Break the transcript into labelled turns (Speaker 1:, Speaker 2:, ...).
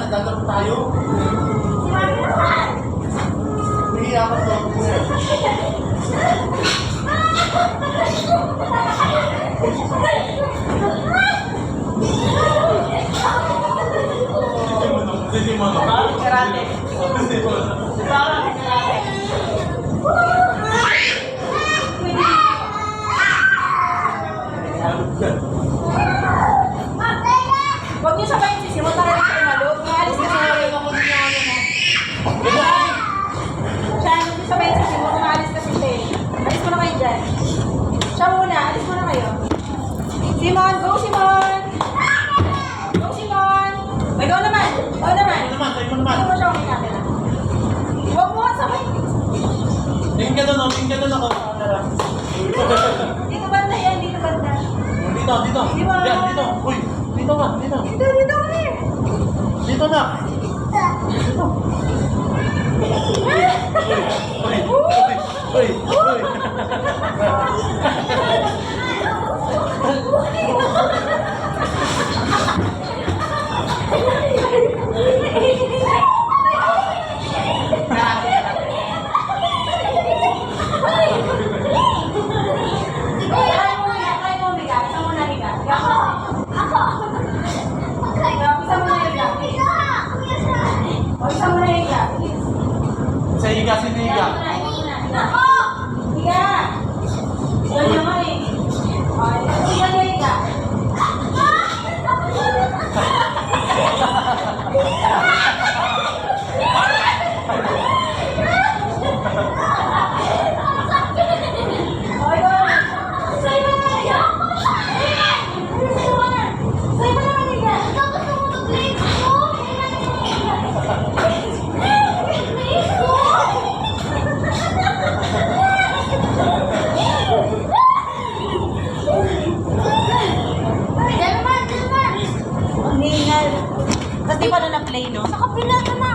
Speaker 1: Nagdadaro tayo. Hiya ka to. Hindi mo na. Karate.
Speaker 2: Huwag niyo sabayin si Simon, talaga sa inalog. Maalis na siya rin ako niya ano na. Siya, huwag niyo sabayin si Simon, maalis kasi siya. Alis mo na kayo dyan. Siya muna, alis mo na kayo. Simon, go Simon! Go Simon! May go naman! Go naman!
Speaker 1: Tayo mo naman.
Speaker 2: Go mo siya kung camera. Huwag mo nga sabayin.
Speaker 1: Tingin ka doon, tingin ka doon ako.
Speaker 2: Dito banda yan, dito banda.
Speaker 1: Dito, dito. Yan, dito. Uy, dito ka, dito.
Speaker 2: Dito kami.
Speaker 1: Dito na. Dito. Uy, uy, uy. Sa higa, si higa.
Speaker 2: Higa! Yan naman eh. Higa na higa. Tapos di pa na na-play, no? Sa kapila na na.